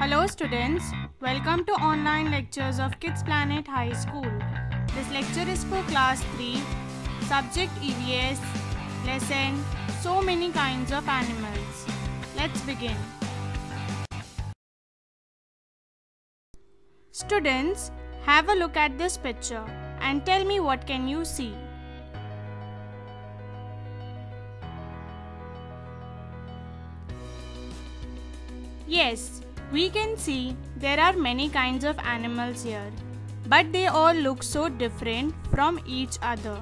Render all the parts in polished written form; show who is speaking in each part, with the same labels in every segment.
Speaker 1: Hello students, welcome to online lectures of Kids Planet High School. This lecture is for class 3, subject EVS, lesson So Many Kinds of Animals. Let's begin. Students, have a look at this picture and tell me what can you see. Yes, we can see there are many kinds of animals here, but they all look so different from each other.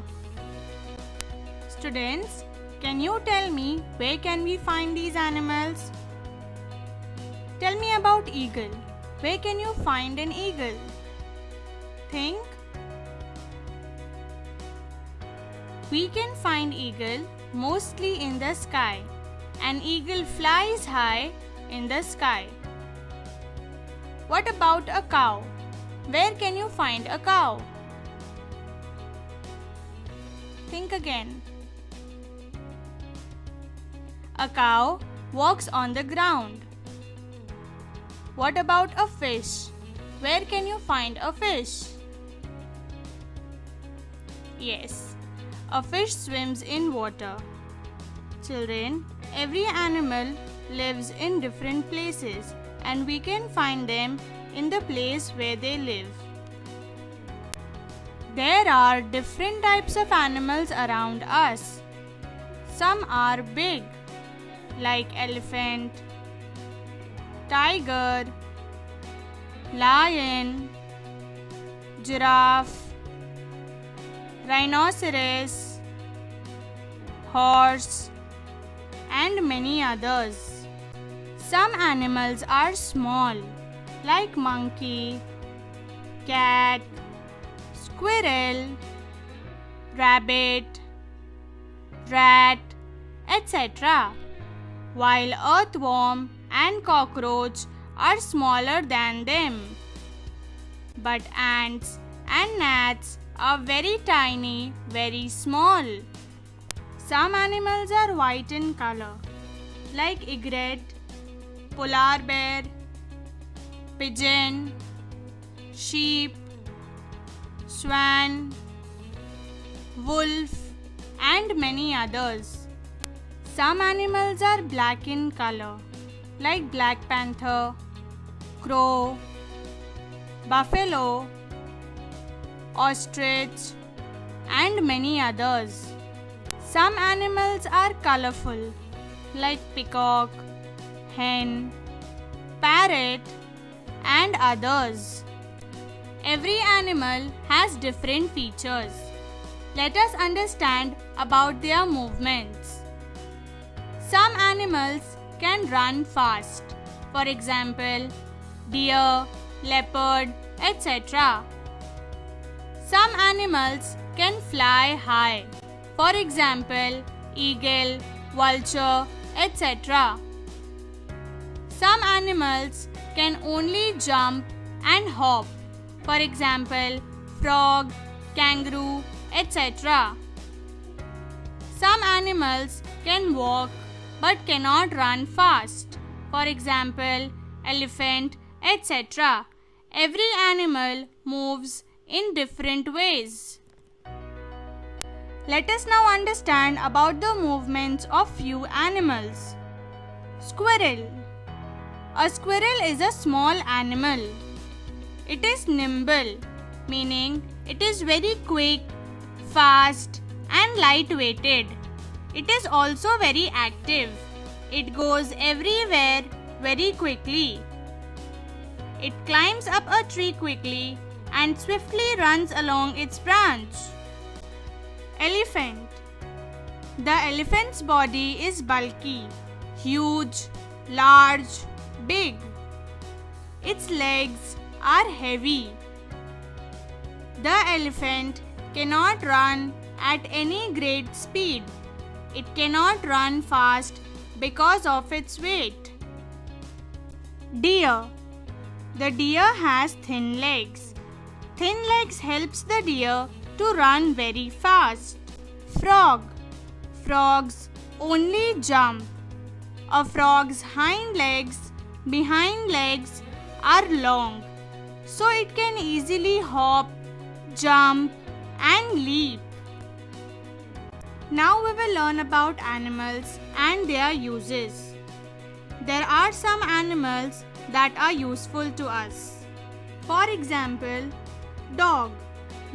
Speaker 1: Students, can you tell me where can we find these animals? Tell me about eagle. Where can you find an eagle? Think. We can find eagle mostly in the sky. An eagle flies high in the sky. What about a cow? Where can you find a cow? Think again. A cow walks on the ground. What about a fish? Where can you find a fish? Yes, a fish swims in water. Children, every animal lives in different places and we can find them in the place where they live. There are different types of animals around us. Some are big, like elephant, tiger, lion, giraffe, rhinoceros, horse, and many others. Some animals are small, like monkey, cat, squirrel, rabbit, rat, etc. While earthworm and cockroach are smaller than them. But ants and gnats are very tiny, very small. Some animals are white in color, like egret, polar bear, pigeon, sheep, swan, wolf, and many others. Some animals are black in color, like black panther, crow, buffalo, ostrich, and many others. Some animals are colorful, like peacock, hen, parrot, and others. Every animal has different features. Let us understand about their movements. Some animals can run fast. For example, deer, leopard, etc. Some animals can fly high. For example, eagle, vulture, etc. Some animals can only jump and hop. For example, frog, kangaroo, etc. Some animals can walk but cannot run fast. For example, elephant, etc. Every animal moves in different ways. Let us now understand about the movements of few animals. Squirrel. A squirrel is a small animal. It is nimble, meaning it is very quick, fast, and light-weighted. It is also very active. It goes everywhere very quickly. It climbs up a tree quickly and swiftly runs along its branch. Elephant. The elephant's body is bulky, huge, large, big. Its legs are heavy. The elephant cannot run at any great speed. It cannot run fast because of its weight. Deer. The deer has thin legs. Thin legs helps the deer to run very fast. Frog. Frogs only jump. A frog's behind legs are long, so it can easily hop, jump, and leap. Now we will learn about animals and their uses. There are some animals that are useful to us. For example, dog.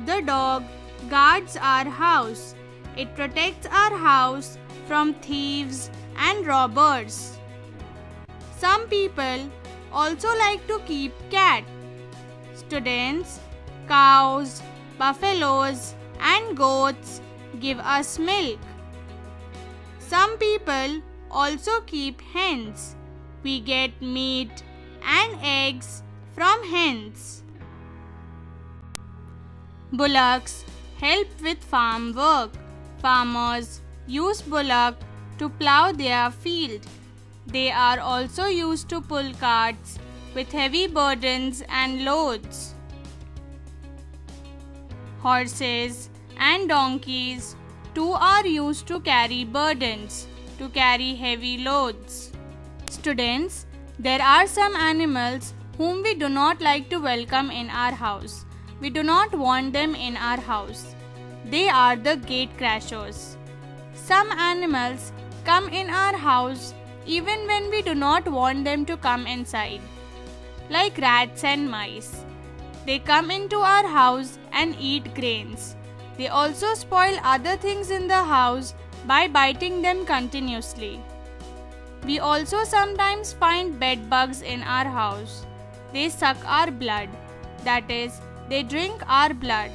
Speaker 1: The dog guards our house. It protects our house from thieves and robbers. Some people also like to keep cat. Students, cows, buffaloes, and goats give us milk. Some people also keep hens. We get meat and eggs from hens. Bullocks help with farm work. Farmers use bullock to plow their field. They are also used to pull carts with heavy burdens and loads. Horses and donkeys too are used to carry burdens, to carry heavy loads. Students, there are some animals whom we do not like to welcome in our house. We do not want them in our house. They are the gate crashers. Some animals come in our house even when we do not want them to come inside, like rats and mice. They come into our house and eat grains. They also spoil other things in the house by biting them continuously. We also sometimes find bed bugs in our house. They suck our blood, that is, they drink our blood.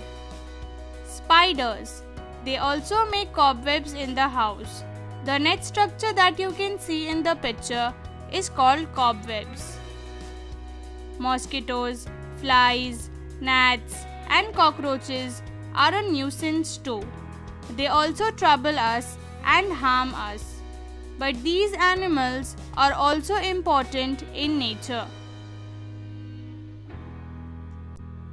Speaker 1: Spiders. They also make cobwebs in the house. The net structure that you can see in the picture is called cobwebs. Mosquitoes, flies, gnats, and cockroaches are a nuisance too. They also trouble us and harm us. But these animals are also important in nature.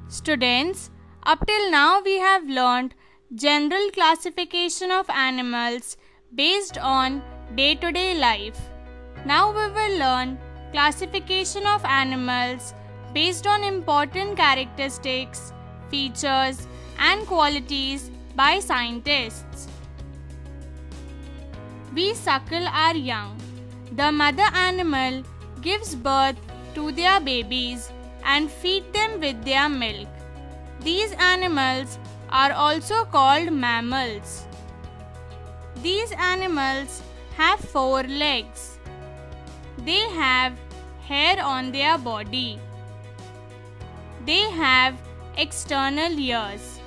Speaker 1: Students, up till now we have learned general classification of animals based on day-to-day life. Now we will learn classification of animals based on important characteristics, features, and qualities by scientists. We suckle our young. The mother animal gives birth to their babies and feed them with their milk. These animals are also called mammals. These animals have 4 legs. They have hair on their body. They have external ears.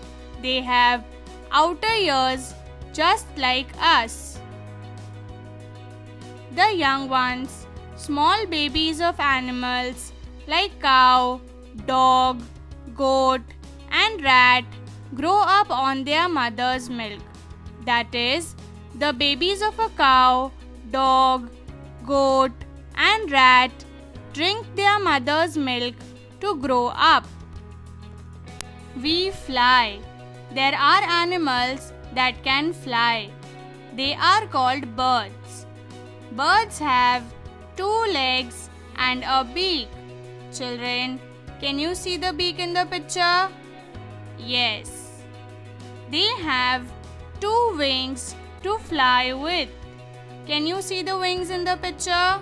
Speaker 1: They have outer ears just like us. The young ones, small babies of animals like cow, dog, goat, and rat grow up on their mother's milk. That is, the babies of a cow, dog, goat, and rat drink their mother's milk to grow up. We fly. There are animals that can fly. They are called birds. Birds have 2 legs and a beak. Children, can you see the beak in the picture? Yes. They have 2 wings to fly with. Can you see the wings in the picture?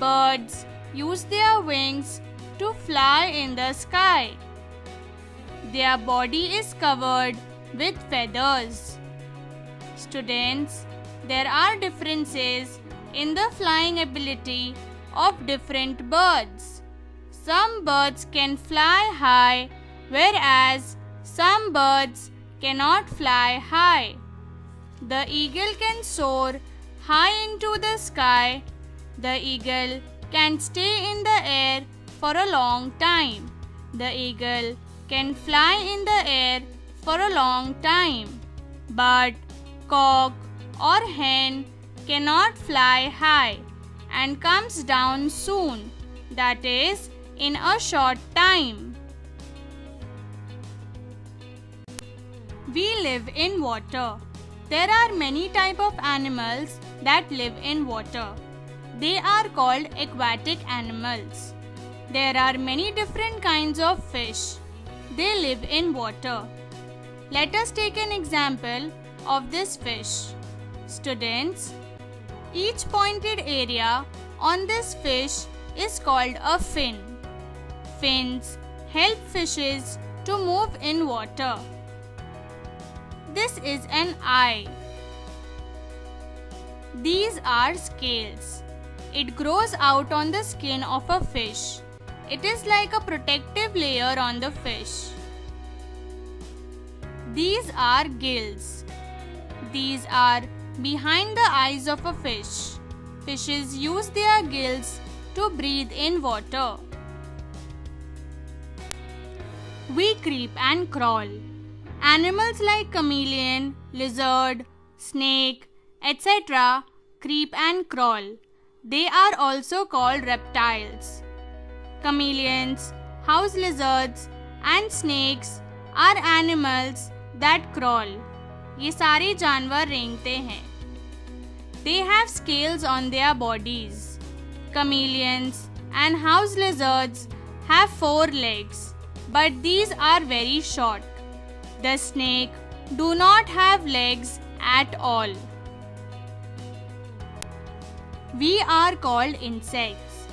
Speaker 1: Birds use their wings to fly in the sky. Their body is covered with feathers. Students, there are differences in the flying ability of different birds. Some birds can fly high, whereas some birds cannot fly high. The eagle can soar high into the sky. The eagle can stay in the air for a long time. The eagle can fly in the air for a long time. But cock or hen cannot fly high and comes down soon, that is, in a short time. We live in water. There are many types of animals that live in water. They are called aquatic animals. There are many different kinds of fish. They live in water. Let us take an example of this fish. Students, each pointed area on this fish is called a fin. Fins help fishes to move in water. This is an eye. These are scales. It grows out on the skin of a fish. It is like a protective layer on the fish. These are gills. These are behind the eyes of a fish. Fishes use their gills to breathe in water. We creep and crawl. Animals like chameleon, lizard, snake, etc. creep and crawl. They are also called reptiles. Chameleons, house lizards and snakes are animals that crawl. ये सारे जानवर रेंगते हैं. They have scales on their bodies. Chameleons and house lizards have 4 legs, but these are very short. The snake do not have legs at all. We are called insects.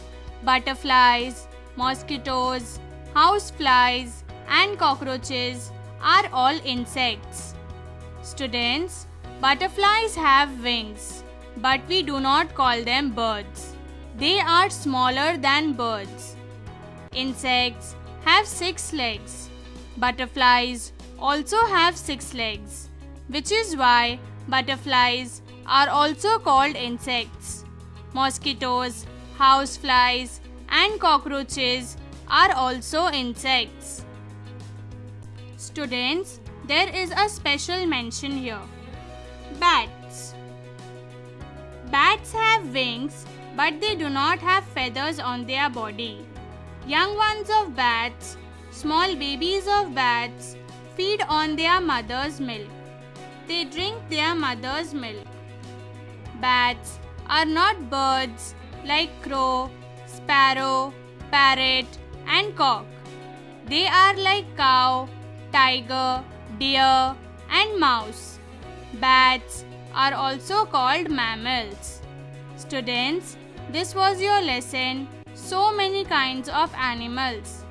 Speaker 1: Butterflies, mosquitoes, houseflies and cockroaches are all insects. Students, butterflies have wings, but we do not call them birds. They are smaller than birds. Insects have 6 legs. Butterflies also have 6 legs, which is why butterflies are also called insects. Mosquitoes, houseflies and cockroaches are also insects. Students, there is a special mention here. Bats. Bats have wings, but they do not have feathers on their body. Young ones of bats, small babies of bats, feed on their mother's milk. They drink their mother's milk. Bats are not birds like crow, sparrow, parrot and cock. They are like cow, tiger, deer and mouse. Bats are also called mammals. Students, this was your lesson, so many kinds of animals.